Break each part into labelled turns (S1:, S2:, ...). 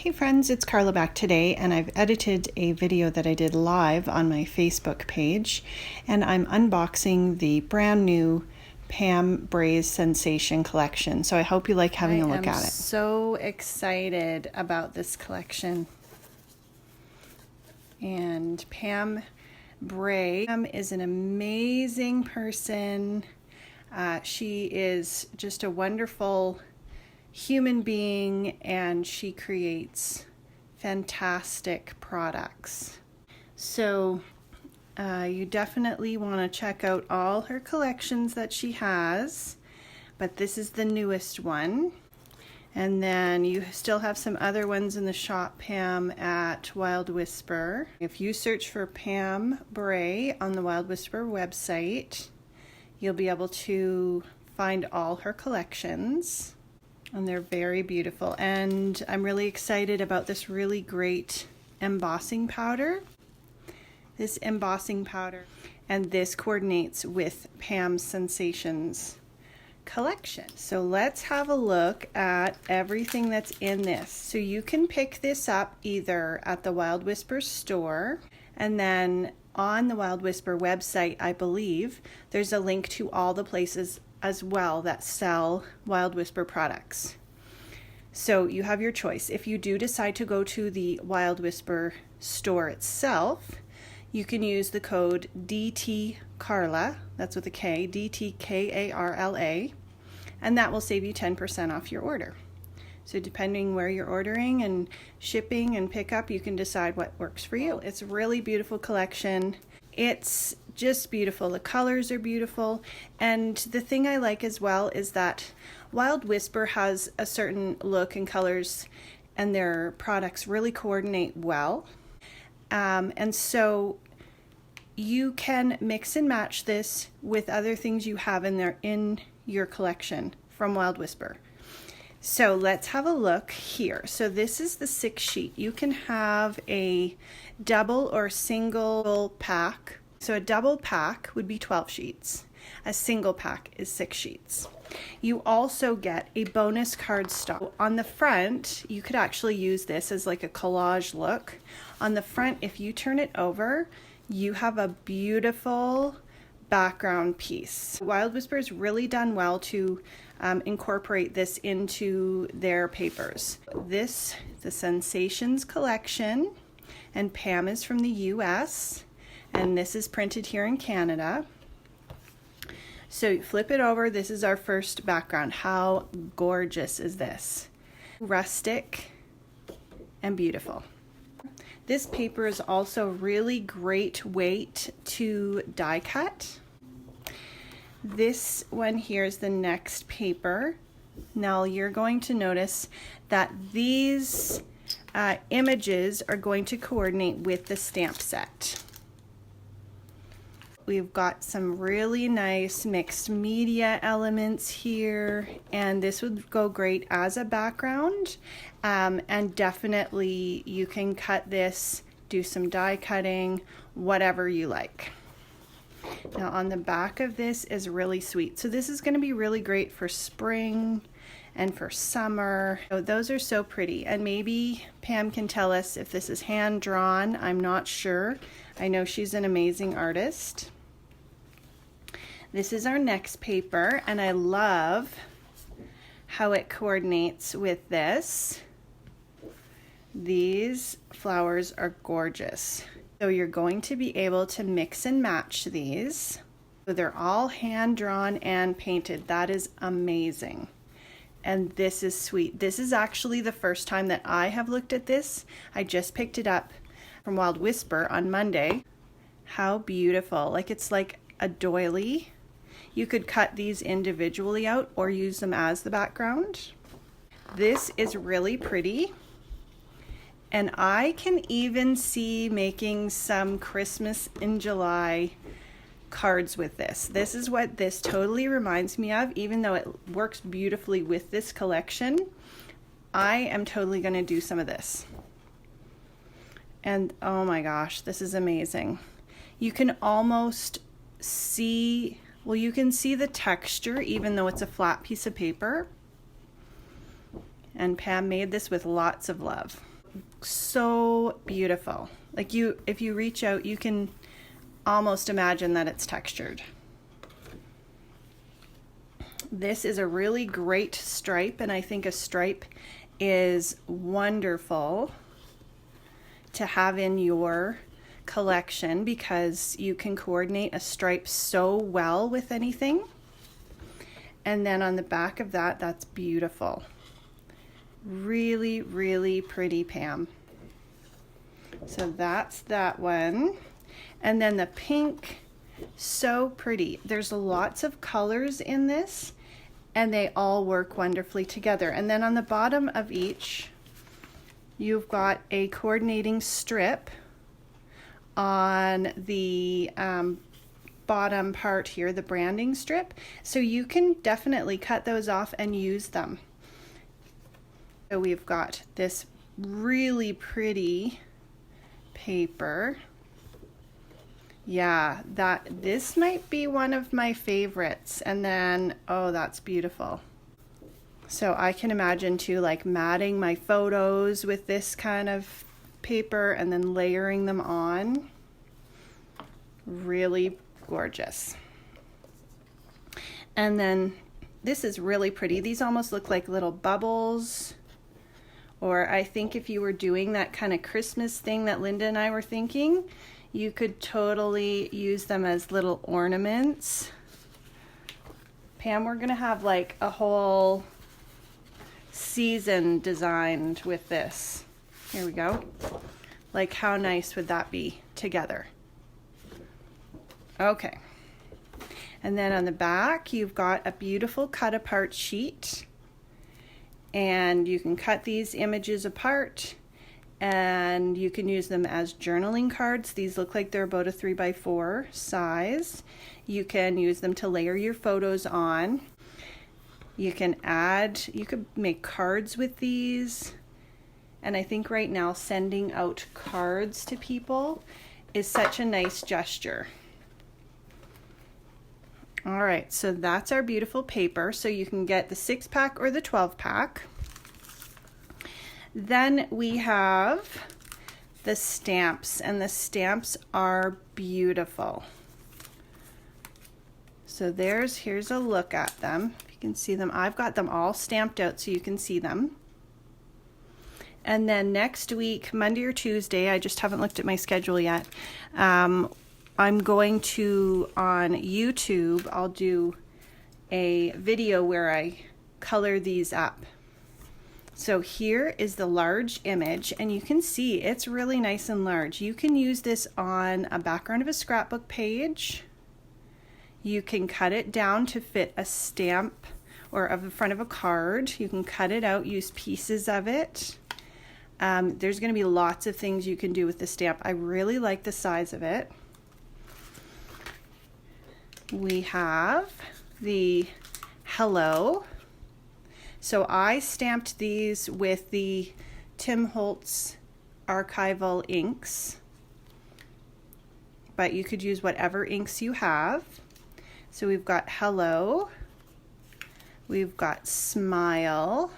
S1: Hey friends, it's Carla back today, and I've edited a video that I did live on my Facebook page, and I'm unboxing the brand new Pam Bray's Sensation collection. So I hope you like having a look at it. I'm so excited about this collection. And Pam Bray is an amazing person. She is just a wonderful human being, and she creates fantastic products. So you definitely want to check out all her collections that she has, but this is the newest one. And then you still have some other ones in the shop, Pam, at Wild Whisper. If you search for Pam Bray on the Wild Whisper website, you'll be able to find all her collections. And they're very beautiful. And I'm really excited about this really great embossing powder. This embossing powder. And this coordinates with Pam's Sensations collection. So let's have a look at everything that's in this. So you can pick this up either at the Wild Whisper store, and then on the Wild Whisper website, I believe, there's a link to all the places as well that sell Wild Whisper products. So you have your choice. If you do decide to go to the Wild Whisper store itself, you can use the code DTCARLA, that's with a K, DTKARLA, and that will save you 10% off your order. So depending where you're ordering and shipping and pickup, you can decide what works for you. It's a really beautiful collection. It's just beautiful. The colors are beautiful. And the thing I like as well is that Wild Whisper has a certain look and colors, and their products really coordinate well. And so you can mix and match this with other things you have in your collection from Wild Whisper. So let's have a look here. So this is the 6 sheet. You can have a double or single pack. So a double pack would be 12 sheets. A single pack is 6 sheets. You also get a bonus cardstock. On the front, you could actually use this as like a collage look. On the front, if you turn it over, you have a beautiful background piece. Wild Whisper has really done well to incorporate this into their papers. This, the Sensations collection, and Pam is from the US, and this is printed here in Canada. So you flip it over, this is our first background. How gorgeous is this? Rustic and beautiful. This paper is also really great weight to die cut. This one here is the next paper. Now you're going to notice that these images are going to coordinate with the stamp set. We've got some really nice mixed media elements here, and this would go great as a background, and definitely you can cut this, do some die cutting, whatever you like. Now on the back of this is really sweet. So this is going to be really great for spring and for summer. So those are so pretty, and maybe Pam can tell us if this is hand drawn. I'm not sure. I know she's an amazing artist. This is our next paper, and I love how it coordinates with this. These flowers are gorgeous. So you're going to be able to mix and match these. So they're all hand drawn and painted. That is amazing. And this is sweet. This is actually the first time that I have looked at this. I just picked it up from Wild Whisper on Monday. How beautiful. Like, it's like a doily. You could cut these individually out or use them as the background. This is really pretty. And I can even see making some Christmas in July cards with this. This is what this totally reminds me of, even though it works beautifully with this collection. I am totally going to do some of this. And oh my gosh, this is amazing. You can almost see, well, you can see the texture even though it's a flat piece of paper. And Pam made this with lots of love. so beautiful. Like if you reach out, you can almost imagine that it's textured. This is a really great stripe, and I think a stripe is wonderful to have in your collection because you can coordinate a stripe so well with anything. And then on the back of that, that's beautiful. Really, really pretty, Pam. So that's that one. And then the pink, so pretty. There's lots of colors in this, and they all work wonderfully together. And then on the bottom of each, you've got a coordinating strip on the bottom part here, the branding strip. So you can definitely cut those off and use them. So we've got this really pretty paper. Yeah, this might be one of my favorites. And then, oh, that's beautiful. So I can imagine too, like matting my photos with this kind of paper and then layering them on. Really gorgeous. And then this is really pretty. These almost look like little bubbles. Or I think if you were doing that kind of Christmas thing that Linda and I were thinking, you could totally use them as little ornaments. Pam, we're gonna have like a whole season designed with this. Here we go. Like how nice would that be together? Okay. And then on the back, you've got a beautiful cut apart sheet. And you can cut these images apart and you can use them as journaling cards. These look like they're about a 3x4 size. You can use them to layer your photos on. You could make cards with these. And I think right now sending out cards to people is such a nice gesture. All right, so that's our beautiful paper. So you can get the 6-pack or the 12-pack. Then we have the stamps, and the stamps are beautiful. So here's a look at them. If you can see them, I've got them all stamped out so you can see them. And then next week, Monday or Tuesday, I just haven't looked at my schedule yet, I'm going to, on YouTube, I'll do a video where I color these up. So here is the large image, and you can see it's really nice and large. You can use this on a background of a scrapbook page. You can cut it down to fit a stamp or of the front of a card. You can cut it out, use pieces of it. There's going to be lots of things you can do with the stamp. I really like the size of it. We have the hello. So I stamped these with the Tim Holtz archival inks, but you could use whatever inks you have. So we've got hello, we've got smile,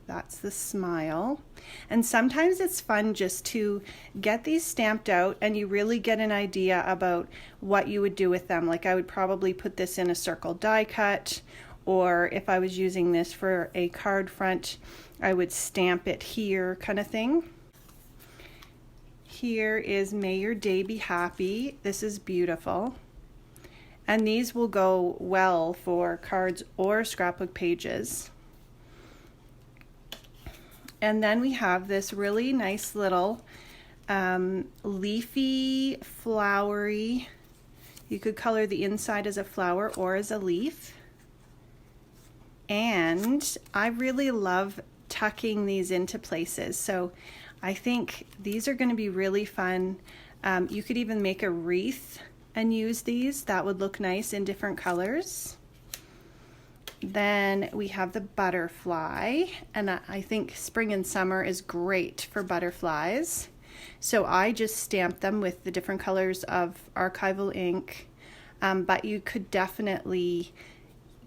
S1: that's the smile. And sometimes it's fun just to get these stamped out and you really get an idea about what you would do with them. Like I would probably put this in a circle die cut, or if I was using this for a card front, I would stamp it here, kind of thing. Here is May Your Day Be Happy. This is beautiful. And these will go well for cards or scrapbook pages. And then we have this really nice little leafy, flowery, you could color the inside as a flower or as a leaf. And I really love tucking these into places. So I think these are going to be really fun. You could even make a wreath and use these. That would look nice in different colors. Then we have the butterfly, and I think spring and summer is great for butterflies. So I just stamped them with the different colors of archival ink, but you could definitely,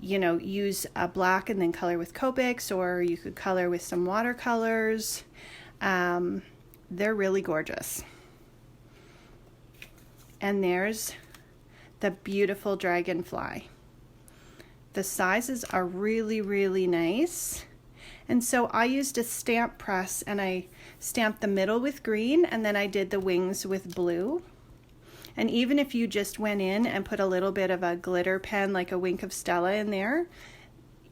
S1: you know, use a black and then color with Copics, or you could color with some watercolors. They're really gorgeous. And there's the beautiful dragonfly. The sizes are really, really nice. And so I used a stamp press and I stamped the middle with green and then I did the wings with blue. And even if you just went in and put a little bit of a glitter pen like a Wink of Stella in there,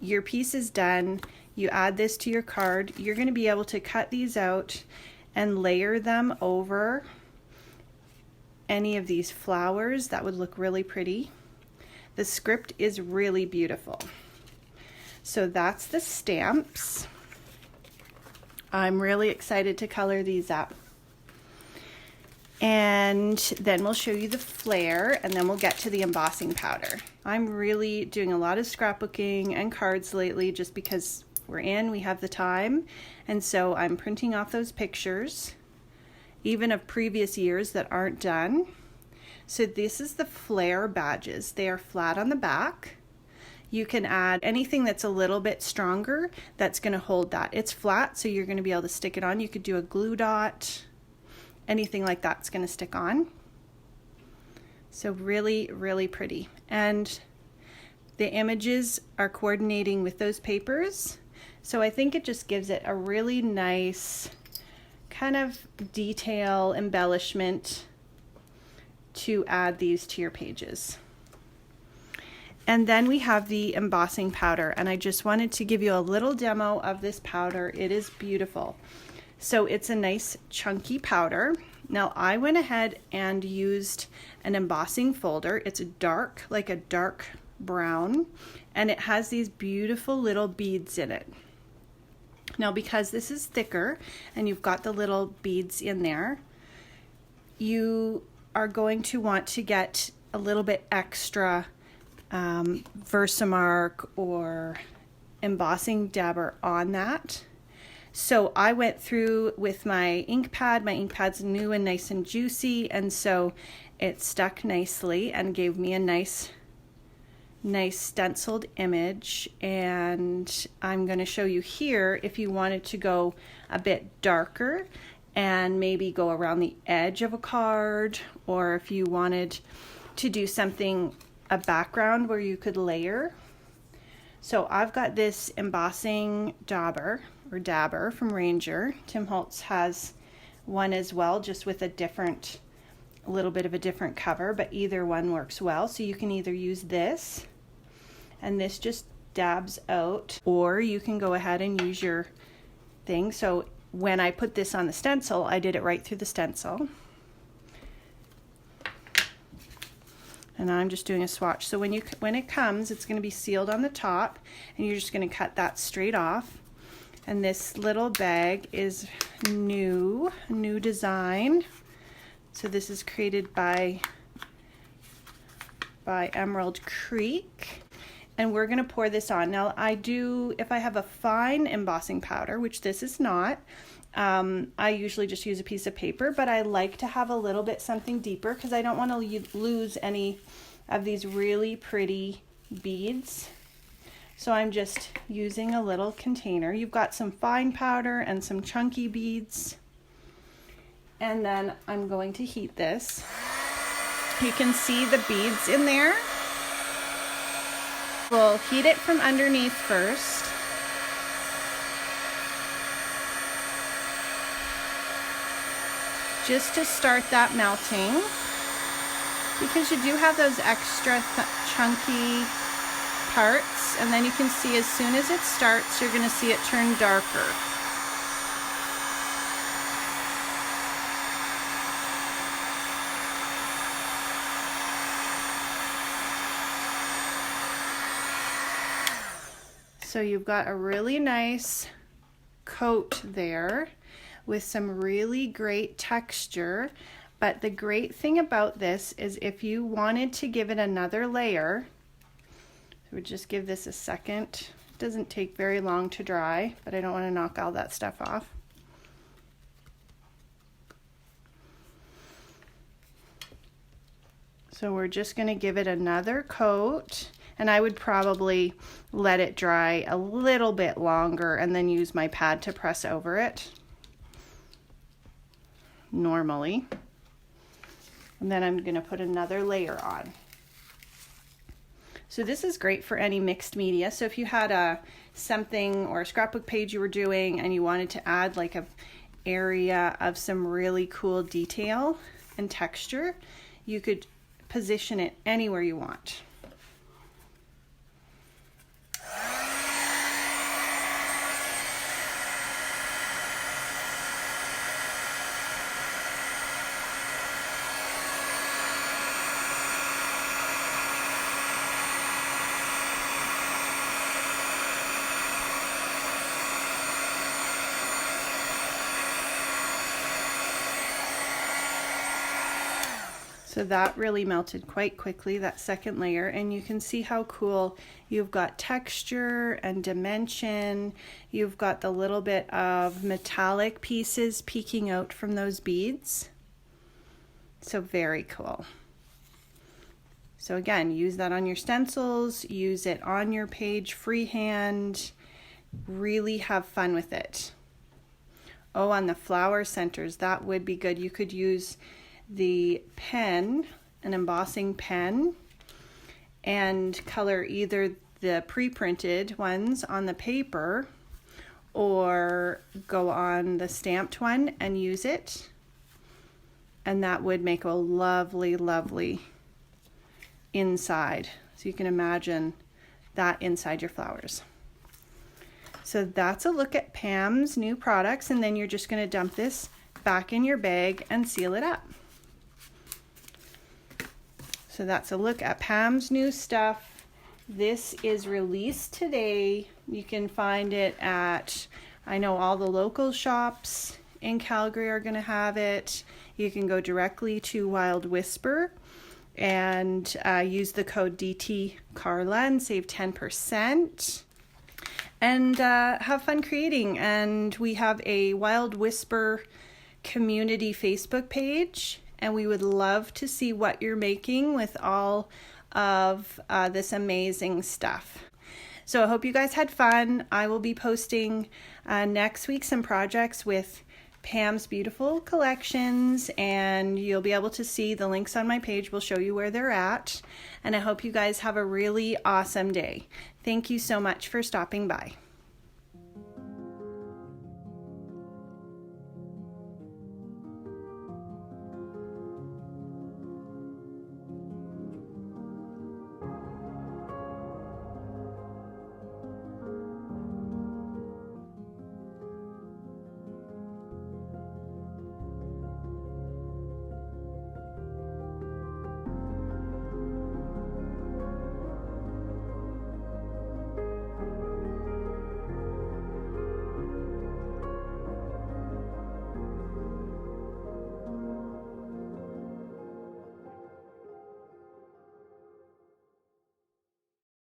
S1: your piece is done. You add this to your card. You're going to be able to cut these out and layer them over any of these flowers. That would look really pretty. The script is really beautiful. So that's the stamps. I'm really excited to color these up. And then we'll show you the flair, and then we'll get to the embossing powder. I'm really doing a lot of scrapbooking and cards lately just because we have the time. And so I'm printing off those pictures, even of previous years that aren't done. So this is the flair badges. They are flat on the back. You can add anything that's a little bit stronger that's going to hold that. It's flat, so you're going to be able to stick it on. You could do a glue dot. Anything like that's going to stick on. So really, really pretty. And the images are coordinating with those papers. So I think it just gives it a really nice kind of detail embellishment to add these to your pages. And then we have the embossing powder, and I just wanted to give you a little demo of this powder. It is beautiful. So it's a nice chunky powder. Now I went ahead and used an embossing folder. It's dark, like a dark brown, and it has these beautiful little beads in it. Now because this is thicker and you've got the little beads in there, you are going to want to get a little bit extra Versamark or Embossing Dauber on that. So I went through with my ink pad. My ink pad's new and nice and juicy, and so it stuck nicely and gave me a nice stenciled image. And I'm going to show you here if you wanted to go a bit darker and maybe go around the edge of a card, or if you wanted to do something, a background where you could layer. So I've got this Embossing Dauber or Dauber from Ranger. Tim Holtz has one as well, just with a little bit of a different cover, but either one works well. So you can either use this, and this just dabs out, or you can go ahead and use your thing. So when I put this on the stencil, I did it right through the stencil. And I'm just doing a swatch. So when it comes, it's going to be sealed on the top, and you're just going to cut that straight off. And this little bag is new design. So this is created by Emerald Creek. And we're going to pour this on. Now if I have a fine embossing powder, which this is not, I usually just use a piece of paper, but I like to have a little bit something deeper because I don't want to lose any of these really pretty beads. So I'm just using a little container. You've got some fine powder and some chunky beads. And then I'm going to heat this. You can see the beads in there. We'll heat it from underneath first. Just to start that melting, because you do have those extra chunky parts, and then you can see as soon as it starts, you're going to see it turn darker. So you've got a really nice coat there with some really great texture. But the great thing about this is if you wanted to give it another layer, I would just give this a second. It doesn't take very long to dry, but I don't want to knock all that stuff off. So we're just going to give it another coat, and I would probably let it dry a little bit longer and then use my pad to press over it. normally. And then I'm going to put another layer on. So this is great for any mixed media. So if you had something or a scrapbook page you were doing and you wanted to add like an area of some really cool detail and texture, you could position it anywhere you want. So that really melted quite quickly, that second layer, and you can see how cool you've got texture and dimension. You've got the little bit of metallic pieces peeking out from those beads. So very cool. So again, use that on your stencils, use it on your page freehand, really have fun with it. Oh, on the flower centers, that would be good. You could use the pen, an embossing pen, and color either the pre-printed ones on the paper or go on the stamped one and use it, and that would make a lovely, lovely inside. So you can imagine that inside your flowers. So that's a look at Pam's new products, and then you're just going to dump this back in your bag and seal it up. So that's a look at Pam's new stuff. This is released today. You can find it at, I know all the local shops in Calgary are going to have it. You can go directly to Wild Whisper and use the code DTCarla and save 10%. And have fun creating. And we have a Wild Whisper community Facebook page, and we would love to see what you're making with all of this amazing stuff. So I hope you guys had fun. I will be posting next week some projects with Pam's beautiful collections, and you'll be able to see the links on my page. Will show you where they're at. And I hope you guys have a really awesome day. Thank you so much for stopping by.